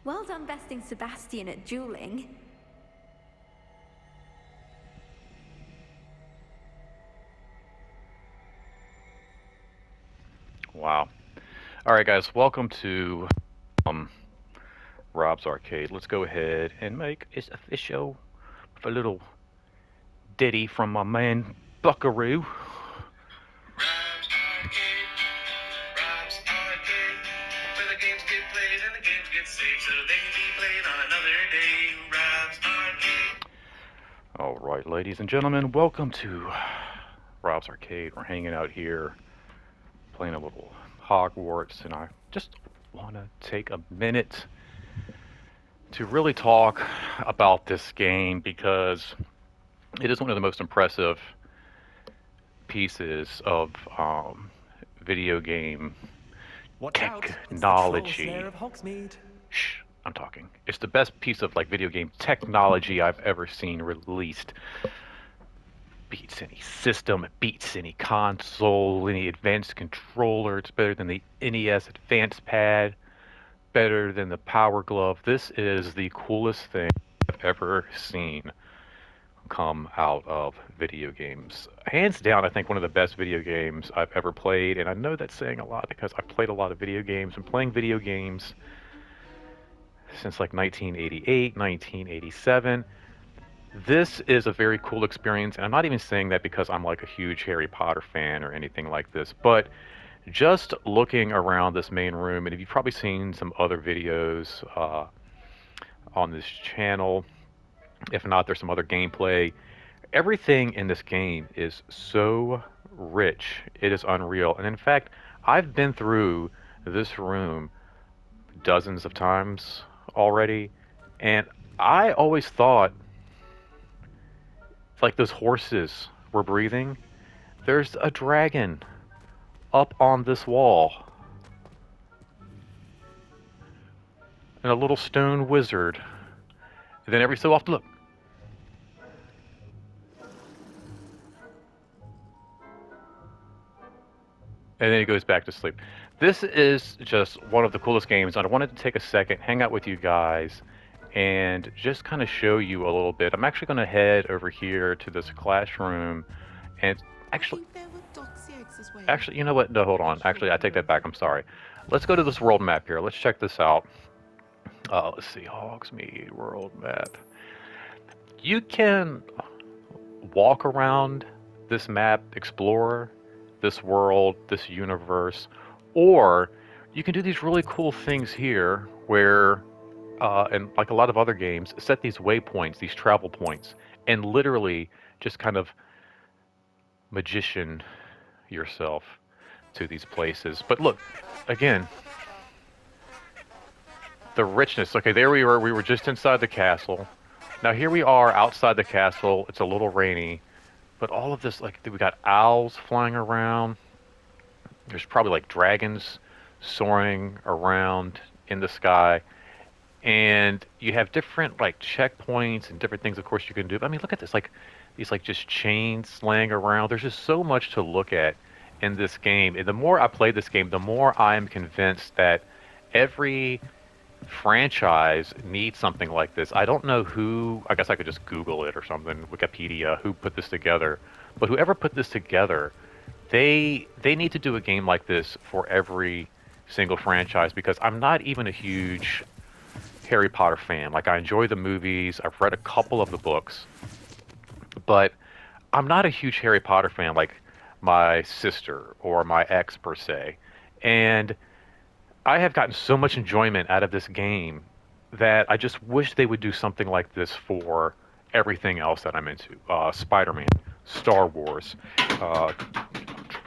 Well done besting Sebastian at dueling. Wow. All right, guys, welcome to um, Rob's Arcade. Let's go ahead and make it official with a little ditty from my man Buckaroo. Rob's Arcade, Rob's Arcade, where the games get played and the games get saved so they can be played on another day. Rob's Arcade. All right, ladies and gentlemen, welcome to Rob's Arcade. We're hanging out here playing a little Hogwarts, and I just want to take a minute to really talk about this game because it is one of the most impressive pieces of video game Watch out, it's the troll slayer technology. of Hogsmeade. Shh, I'm talking. It's the best piece of like video game technology I've ever seen released. Beats any system, it beats any console, any advanced controller. It's better than the NES Advanced Pad, better than the Power Glove. This is the coolest thing I've ever seen come out of video games. Hands down, I think one of the best video games I've ever played, and I know that's saying a lot because I've played a lot of video games and playing video games since like 1988, 1987. This is a very cool experience, and I'm not even saying that because I'm like a huge Harry Potter fan or anything like this, but just looking around this main room, and if you've probably seen some other videos on this channel, if not, there's some other gameplay. Everything in this game is so rich, it is unreal. And in fact, I've been through this room dozens of times already, and I always thought like those horses were breathing. There's a dragon up on this wall, and a little stone wizard. And then every so often, look, and then he goes back to sleep. This is just one of the coolest games, and I wanted to take a second, hang out with you guys, and just kind of show you a little bit. I'm actually going to head over here to this classroom, and actually, you know what? No, hold on. Actually, I take that back. I'm sorry. Let's go to this world map here. Let's check this out. Let's see, Hogsmeade world map. You can walk around this map, explore this world, this universe, or you can do these really cool things here where, and like a lot of other games, set these waypoints, these travel points, and literally just kind of magician yourself to these places. But look, again, the richness. Okay, there we were. We were just inside the castle. Now here we are outside the castle. It's a little rainy, but all of this, like, we got owls flying around. There's probably like dragons soaring around in the sky, and you have different like checkpoints and different things. Of course, you can do. I mean, look at this, like these like just chains laying around. There's just so much to look at in this game. And the more I play this game, the more I am convinced that every franchise needs something like this. I don't know who, I guess I could just Google it or something, Wikipedia, who put this together. But whoever put this together, they need to do a game like this for every single franchise because I'm not even a huge Harry Potter fan. Like I enjoy the movies, I've read a couple of the books, but I'm not a huge Harry Potter fan like my sister or my ex per se. And I have gotten so much enjoyment out of this game that I just wish they would do something like this for everything else that I'm into. Spider-Man, Star Wars,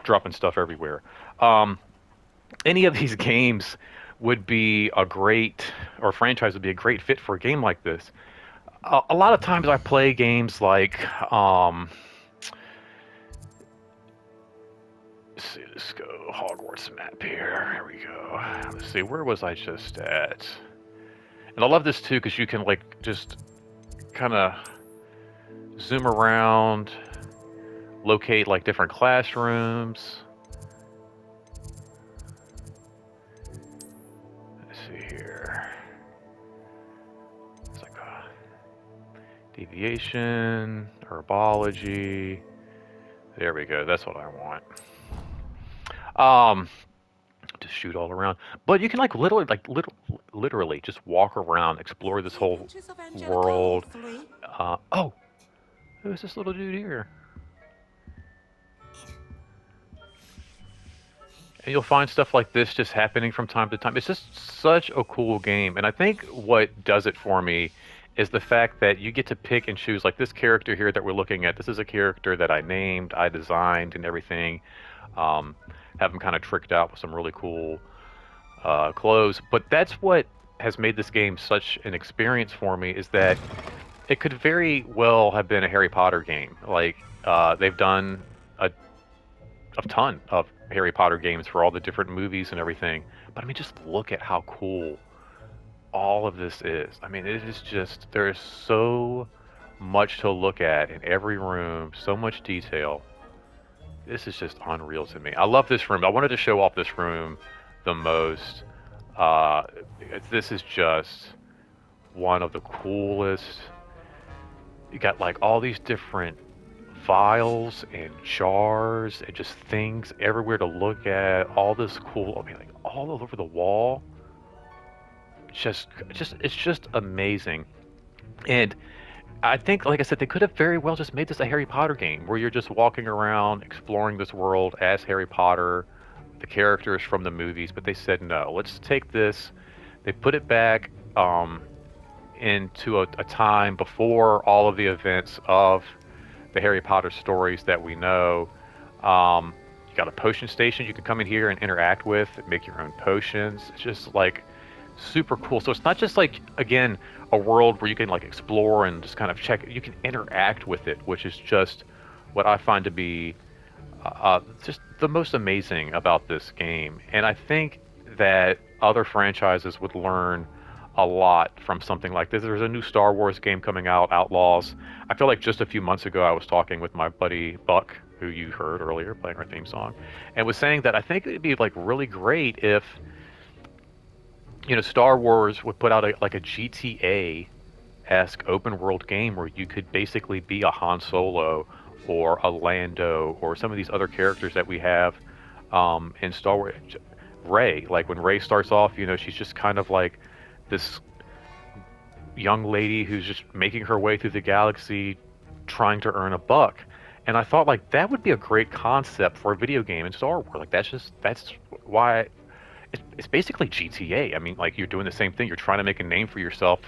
dropping stuff everywhere. Um, any of these games would be a great, or franchise would be a great fit for a game like this. A lot of times I play games like, let's see, let's go Hogwarts map here. Here we go. Let's see, where was I just at? And I love this too because you can like just kind of zoom around, locate like different classrooms. Let's see here. Deviation, herbology. There we go. That's what I want. To shoot all around. But you can like literally just walk around, explore this whole Adventures of Angelica world. 3. Oh, who's this little dude here? And you'll find stuff like this just happening from time to time. It's just such a cool game. And I think what does it for me is the fact that you get to pick and choose. Like this character here that we're looking at, this is a character that I named, I designed, and everything. Um, have them kind of tricked out with some really cool clothes. But that's what has made this game such an experience for me is that it could very well have been a Harry Potter game. Like they've done a ton of Harry Potter games for all the different movies and everything. But I mean, just look at how cool all of this is. I mean, it is just, there's so much to look at in every room, so much detail. This is just unreal to me. I love this room. I wanted to show off this room the most. Uh, this is just one of the coolest. You got like all these different vials and jars and just things everywhere to look at. All this cool, I mean, like all over the wall. It's just amazing. And I think, like I said, they could have very well just made this a Harry Potter game where you're just walking around exploring this world as Harry Potter, the characters from the movies. But they said no. Let's take this. They put it back into a time before all of the events of the Harry Potter stories that we know. You got a potion station you can come in here and interact with, and make your own potions. It's just like super cool. So it's not just like, again, a world where you can like explore and just kind of check it. You can interact with it, which is just what I find to be just the most amazing about this game. And I think that other franchises would learn a lot from something like this. There's a new Star Wars game coming out, Outlaws. I feel like just a few months ago I was talking with my buddy Buck, who you heard earlier playing our theme song, and was saying that I think it'd be like really great if Star Wars would put out like a GTA-esque open world game where you could basically be a Han Solo or a Lando or some of these other characters that we have in Star Wars. Rey, like when Rey starts off, she's just kind of like this young lady who's just making her way through the galaxy trying to earn a buck. And I thought like that would be a great concept for a video game in Star Wars. Like that's why it's basically GTA. I mean, like you're doing the same thing. You're trying to make a name for yourself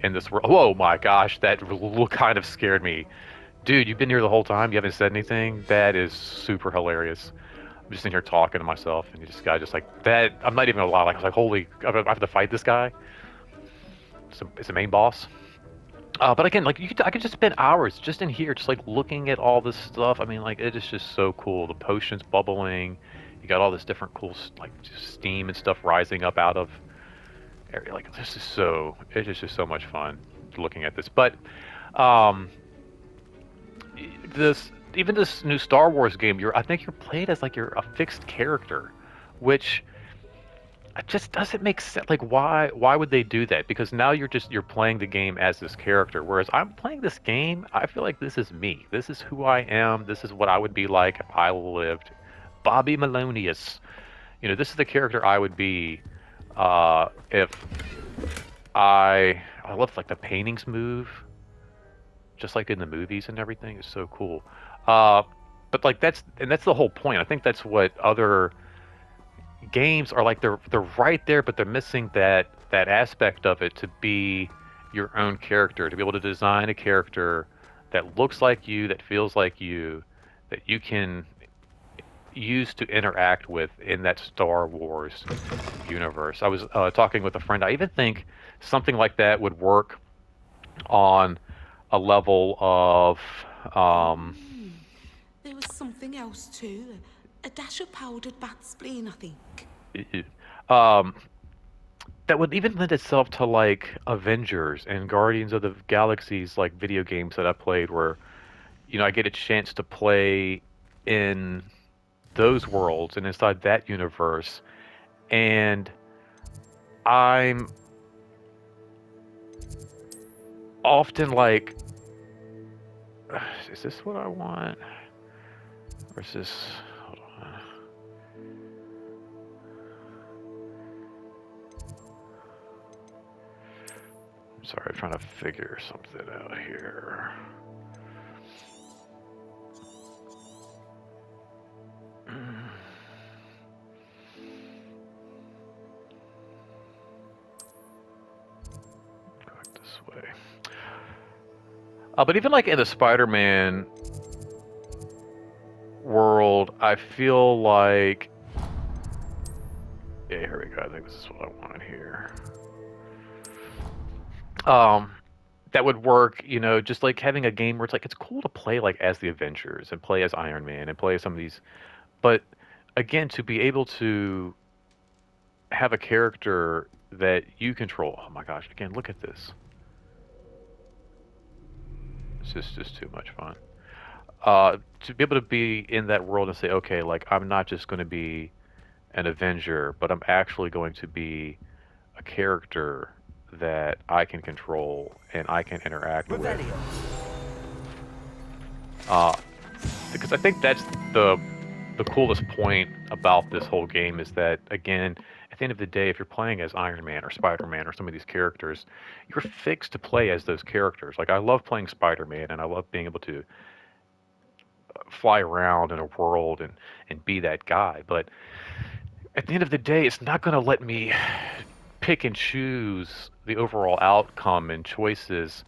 in this world. Oh my gosh, that kind of scared me. Dude, you've been here the whole time. You haven't said anything. That is super hilarious. I'm just in here talking to myself, and this guy just like that. I'm not even gonna lie. Like I was like, holy, I have to fight this guy. It's the main boss. But again, like I could just spend hours just in here, just like looking at all this stuff. I mean, like it is just so cool. The potions bubbling. You got all this different cool like just steam and stuff rising up out of area. Like it's just so much fun looking at this. But this new Star Wars game, I think you're played as like you're a fixed character, which it just doesn't make sense. Like why would they do that? Because now you're playing the game as this character, whereas I'm playing this game, I feel like this is me. This is who I am. This is what I would be like if I lived. Bobby Melonius. This is the character I would be if I love like the paintings move, just like in the movies and everything. It's so cool. But like that's the whole point. I think that's what other games are like. They're right there, but they're missing that aspect of it to be your own character, to be able to design a character that looks like you, that feels like you, that you can use to interact with in that Star Wars universe. I was talking with a friend. I even think something like that would work on a level of There was something else too. A dash of powdered bat spleen, I think. um, that would even lend itself to like Avengers and Guardians of the Galaxies, like video games that I played, where I get a chance to play in those worlds and inside that universe, and I'm often like Is this what I want? Or is this... Hold on. I'm sorry, I'm trying to figure something out here. Go back this way. But even like in the Spider-Man world, I feel like... Yeah, here we go. I think this is what I wanted here. That would work, you know, just like having a game where it's like, it's cool to play like as the Avengers and play as Iron Man and play as some of these, but again, to be able to have a character that you control. Oh my gosh, again, look at this. It's just too much fun. To be able to be in that world and say, okay, like I'm not just going to be an Avenger, but I'm actually going to be a character that I can control and I can interact with. Because I think that's the coolest point about this whole game is that, again, at the end of the day, if you're playing as Iron Man or Spider-Man or some of these characters, you're fixed to play as those characters. Like, I love playing Spider-Man, and I love being able to fly around in a world and be that guy. But at the end of the day, it's not going to let me pick and choose the overall outcome and choices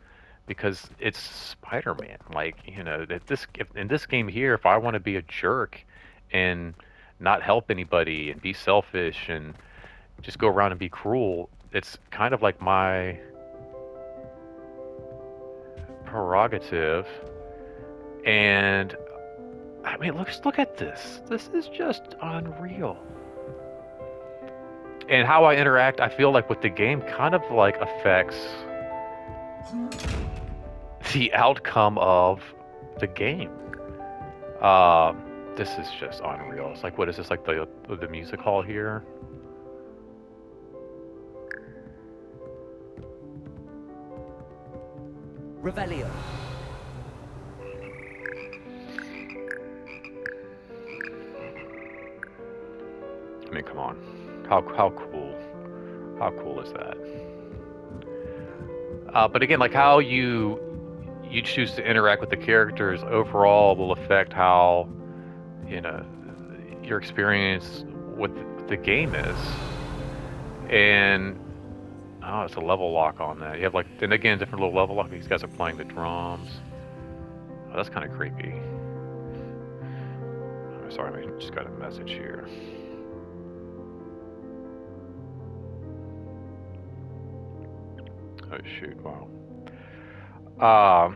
because it's Spider-Man. Like, you know, in this game here, if I want to be a jerk and not help anybody and be selfish and just go around and be cruel, it's kind of like my prerogative. And I mean, look at this. This is just unreal. And how I interact, I feel like with the game kind of like affects the outcome of the game. This is just unreal. It's like, what is this, like the music hall here? Revelio. I mean, come on. How cool? How cool is that? But again, like how you choose to interact with the characters overall will affect how, you know, your experience with the game is. And oh, it's a level lock on that. You have like, then again, different little level lock. These guys are playing the drums. Oh, that's kind of creepy. Oh, sorry, I just got a message here. Oh shoot! Wow.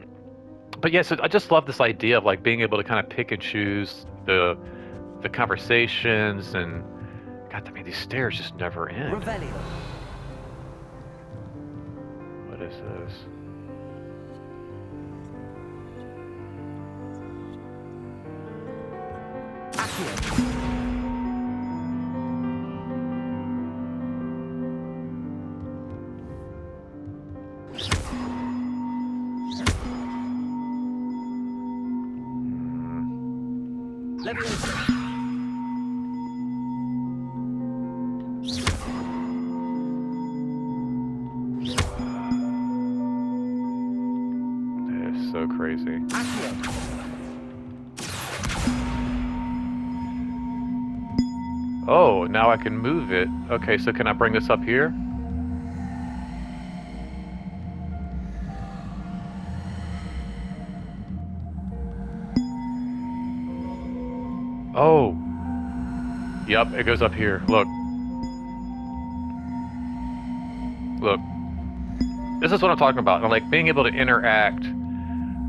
But yes, I just love this idea of like being able to kind of pick and choose the conversations and God, I mean these stairs just never end. Revelio. What is this? Accio. That is so crazy. Oh, now I can move it. Okay, so can I bring this up here? Oh. Yep, it goes up here. Look. Look. This is what I'm talking about. And like being able to interact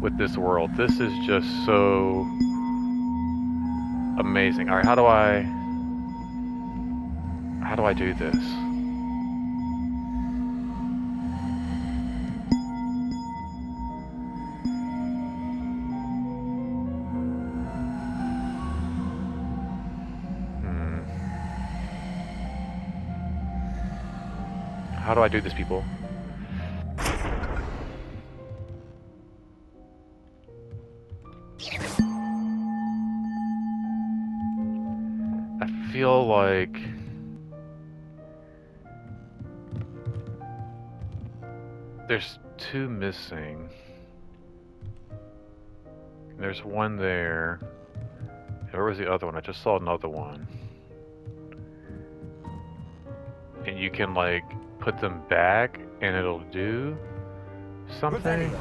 with this world. This is just so amazing. All right, how do I do this? How do I do this, people? I feel like there's two missing. There's one there. Where was the other one? I just saw another one. And you can like put them back and it'll do something. Revelio.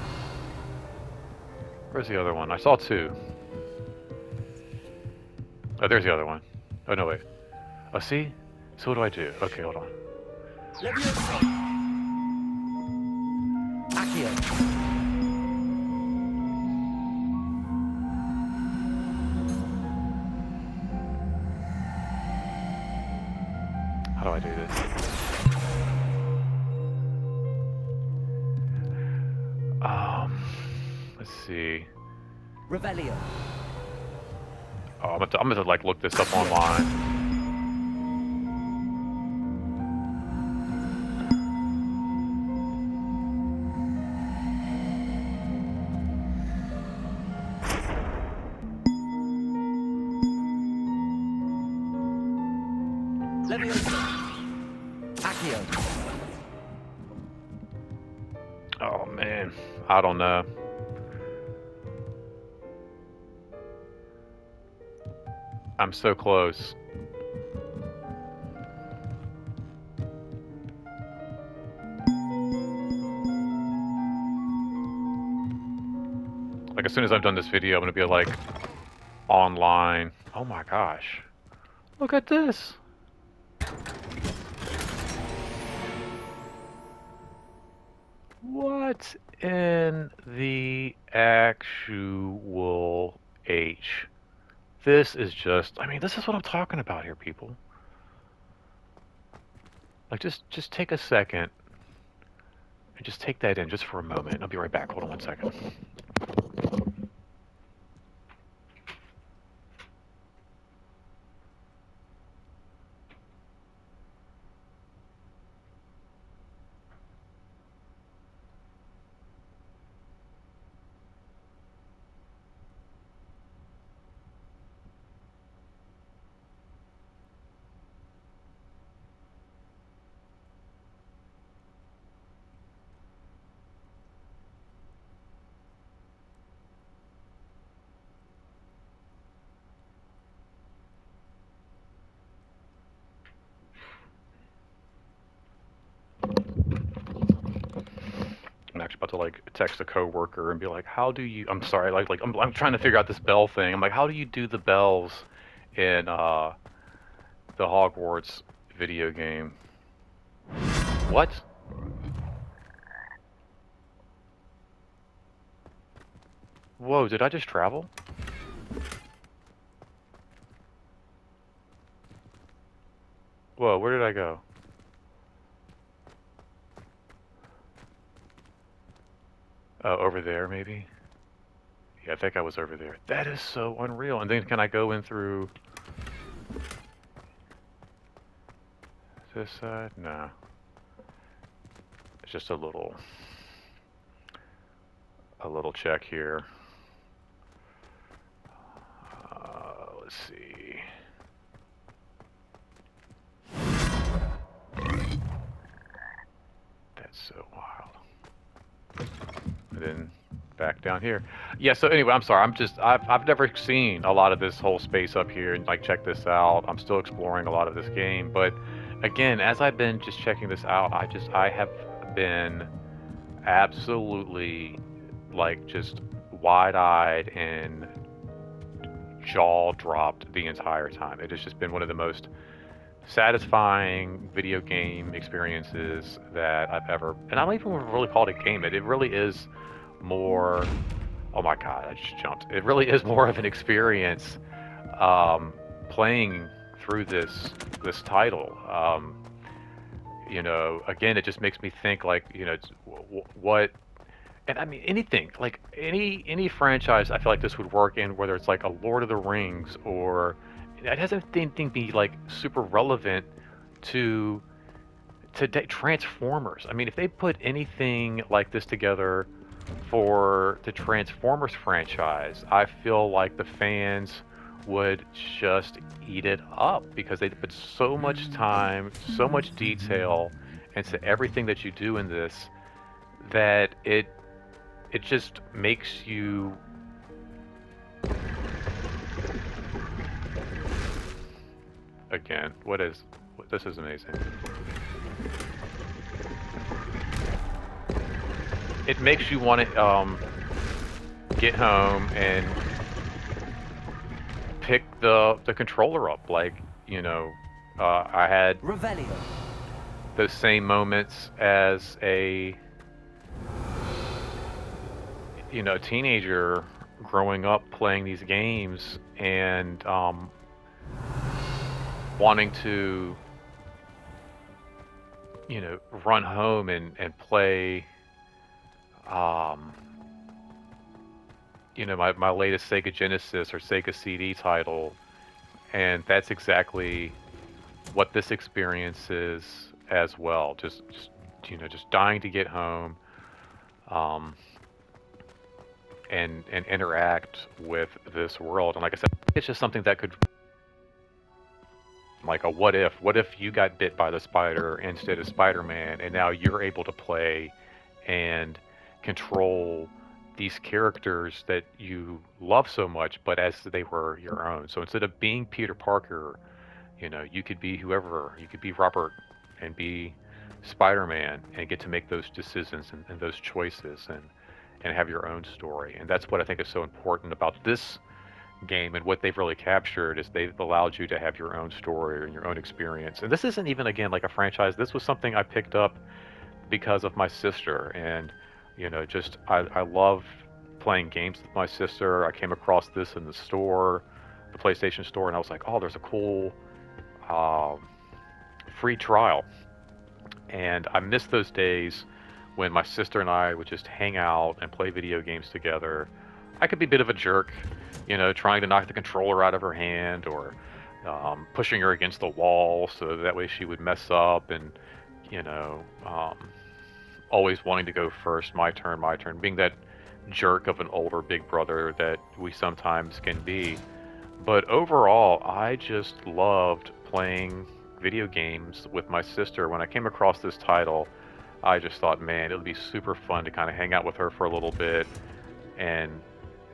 Where's the other one? I saw two. Oh, there's the other one. Oh, no, wait. Oh, see? So what do I do? Okay, hold on. Leviosa. Accio. How do I do this? Let's see. Revelio. Oh, I'm gonna like look this up online. Leviosa. Accio. Oh man, I don't know. I'm so close. Like as soon as I've done this video, I'm gonna be like online. Oh my gosh. Look at this. What in the actual H? This is just, I mean, this is what I'm talking about here, people. Like, just take a second and just take that in just for a moment. I'll be right back. Hold on one second. I'm actually about to like text a coworker and be like, "How do you?" I'm sorry, I'm trying to figure out this bell thing. I'm like, "How do you do the bells in the Hogwarts video game?" What? Whoa! Did I just travel? Whoa! Where did I go? Oh, over there maybe. Yeah, I think I was over there. That is so unreal. And then can I go in through this side? No. It's just a little check here. Let's see. That's so wild. And then back down here. Yeah, so anyway, I'm sorry. I've never seen a lot of this whole space up here and like check this out. I'm still exploring a lot of this game, but again, as I've been just checking this out, I have been absolutely like just wide-eyed and jaw-dropped the entire time. It has just been one of the most satisfying video game experiences that I've ever, and I don't even really call it a game. It really is more, oh my god, I just jumped. It really is more of an experience playing through this title. You know, again, it just makes me think like, you know, what, and I mean anything, like any franchise I feel like this would work in, whether it's like a Lord of the Rings or it doesn't anything be like super relevant to today. Transformers. I mean, if they put anything like this together for the Transformers franchise, I feel like the fans would just eat it up because they put so much time, so much detail into everything that you do in this that it just makes you again. This is amazing. It makes you want to get home and pick the controller up. Like, I had Revelio. those same moments as a teenager growing up playing these games and wanting to run home and play um, my latest Sega Genesis or Sega CD title, and that's exactly what this experience is as well. Just dying to get home, um, and interact with this world. And like I said, it's just something that could, like a what if? What if you got bit by the spider instead of Spider-Man, and now you're able to play and control these characters that you love so much, but as they were your own. So instead of being Peter Parker, you could be whoever. You could be Robert and be Spider-Man and get to make those decisions and those choices and have your own story. And that's what I think is so important about this game and what they've really captured is they've allowed you to have your own story and your own experience. And this isn't even again like a franchise. This was something I picked up because of my sister, and just I love playing games with my sister. I came across this in the store, the PlayStation store, and I was like, oh, there's a cool free trial. And I miss those days when my sister and I would just hang out and play video games together. I could be a bit of a jerk, trying to knock the controller out of her hand or pushing her against the wall so that way she would mess up, and you know, um, always wanting to go first, my turn, being that jerk of an older big brother that we sometimes can be. But overall, I just loved playing video games with my sister. When I came across this title, I just thought, man, it would be super fun to kind of hang out with her for a little bit and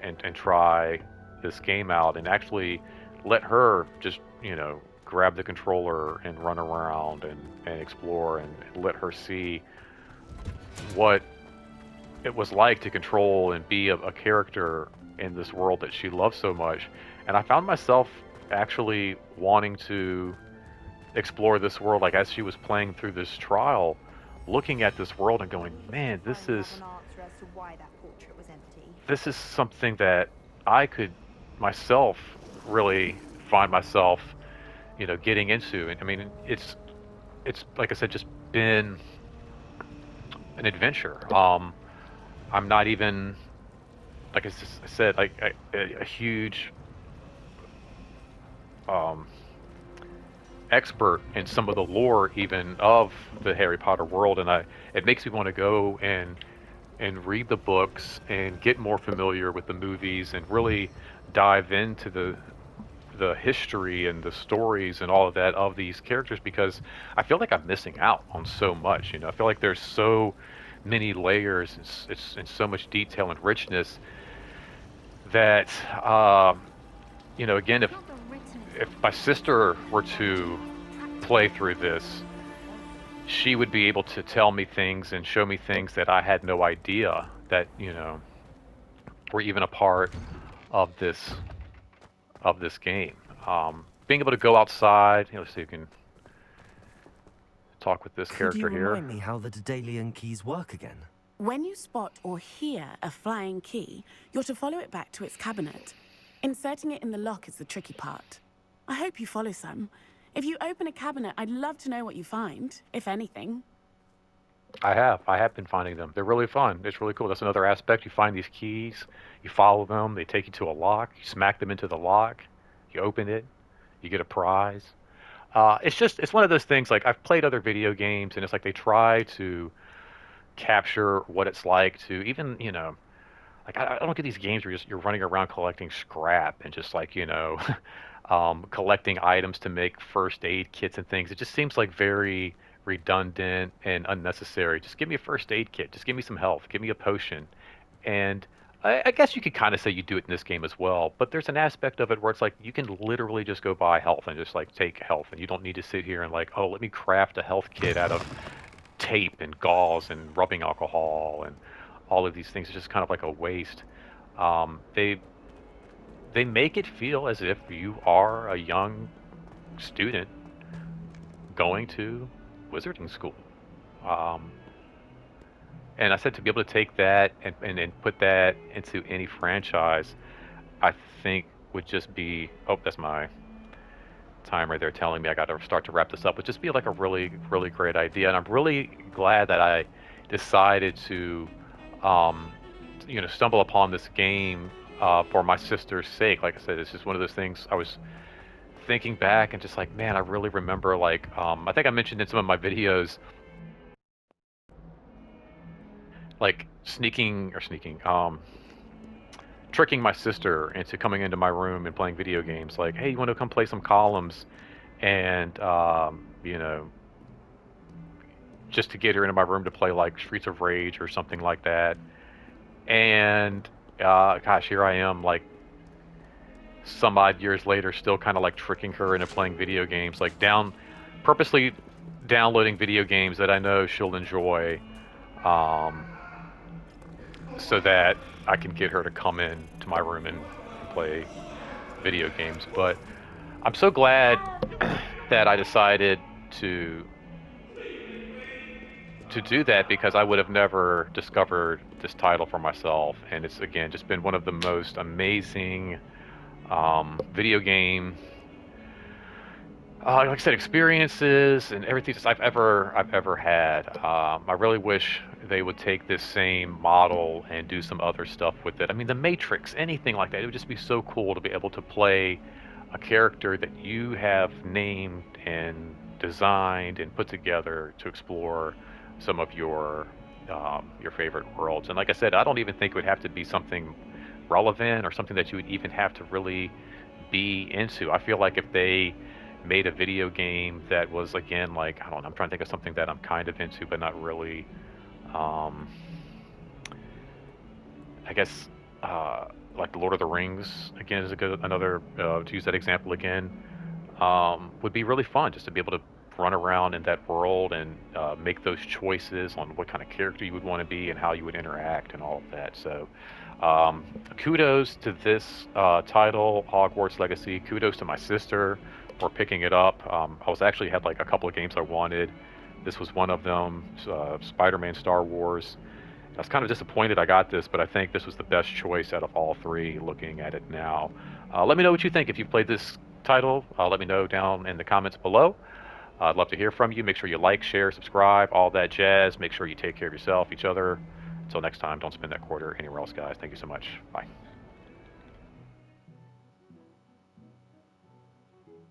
and try this game out and actually let her just, grab the controller and run around and explore and let her see what it was like to control and be a character in this world that she loves so much. And I found myself actually wanting to explore this world, like as she was playing through this trial, looking at this world and going, man, this is something that I could myself really find myself, getting into. And I mean, it's like I said, just been an adventure. I'm not even, like I said, like a huge um, expert in some of the lore even of the Harry Potter world, and it makes me want to go and read the books and get more familiar with the movies and really dive into the history and the stories and all of that of these characters, because I feel like I'm missing out on so much. I feel like there's so many layers and it's and so much detail and richness that again, if my sister were to play through this, she would be able to tell me things and show me things that I had no idea that were even a part of this game. Being able to go outside, let's see if you can talk with this Could character you here. remind me how the Daedalian keys work again? When you spot or hear a flying key, you're to follow it back to its cabinet. Inserting it in the lock is the tricky part. I hope you follow some. If you open a cabinet, I'd love to know what you find, if anything. I have been finding them. They're really fun. It's really cool. That's another aspect. You find these keys, you follow them, they take you to a lock, you smack them into the lock, you open it, you get a prize. It's one of those things, like I've played other video games and it's like they try to capture what it's like to even, like I don't get these games where you're running around collecting scrap and just like collecting items to make first aid kits and things. It just seems like very redundant and unnecessary. Just give me a first aid kit. Just give me some health. Give me a potion. And I guess you could kind of say you do it in this game as well, but there's an aspect of it where it's like you can literally just go buy health and just like take health, and you don't need to sit here and like, oh, let me craft a health kit out of tape and gauze and rubbing alcohol and all of these things. It's just kind of like a waste. They make it feel as if you are a young student going to wizarding school. Um, and I said to be able to take that and put that into any franchise, I think would just be, oh, that's my timer there telling me I got to start to wrap this up. Would just be like a really, really great idea. And I'm really glad that I decided to, um, stumble upon this game for my sister's sake. Like I said, it's just one of those things I was thinking back and just like, man, I really remember like, I think I mentioned in some of my videos, like tricking my sister into coming into my room and playing video games. Like, hey, you want to come play some columns? And, just to get her into my room to play like Streets of Rage or something like that. And, gosh, here I am, like, some odd years later, still kind of like tricking her into playing video games, like purposely downloading video games that I know she'll enjoy, um, so that I can get her to come in to my room and play video games. But I'm so glad that I decided to do that, because I would have never discovered this title for myself. And it's again just been one of the most amazing video game, like I said, experiences and everything just I've ever had. I really wish they would take this same model and do some other stuff with it. I mean, The Matrix, anything like that. It would just be so cool to be able to play a character that you have named and designed and put together to explore some of your favorite worlds. And like I said, I don't even think it would have to be something relevant or something that you would even have to really be into. I feel like if they made a video game that was again like, I don't know, I'm trying to think of something that I'm kind of into but not really. Um, I guess like the Lord of the Rings again is a good another to use that example again, would be really fun just to be able to run around in that world and make those choices on what kind of character you would want to be and how you would interact and all of that. So kudos to this title, Hogwarts Legacy. Kudos to my sister for picking it up. I was actually had like a couple of games I wanted. This was one of them, Spider-Man, Star Wars. I was kind of disappointed I got this, but I think this was the best choice out of all three looking at it now. Let me know what you think if you've played this title. Let me know down in the comments below. I'd love to hear from you. Make sure you like, share, subscribe, all that jazz. Make sure you take care of yourself, each other. Until next time, don't spend that quarter anywhere else, guys. Thank you so much. Bye.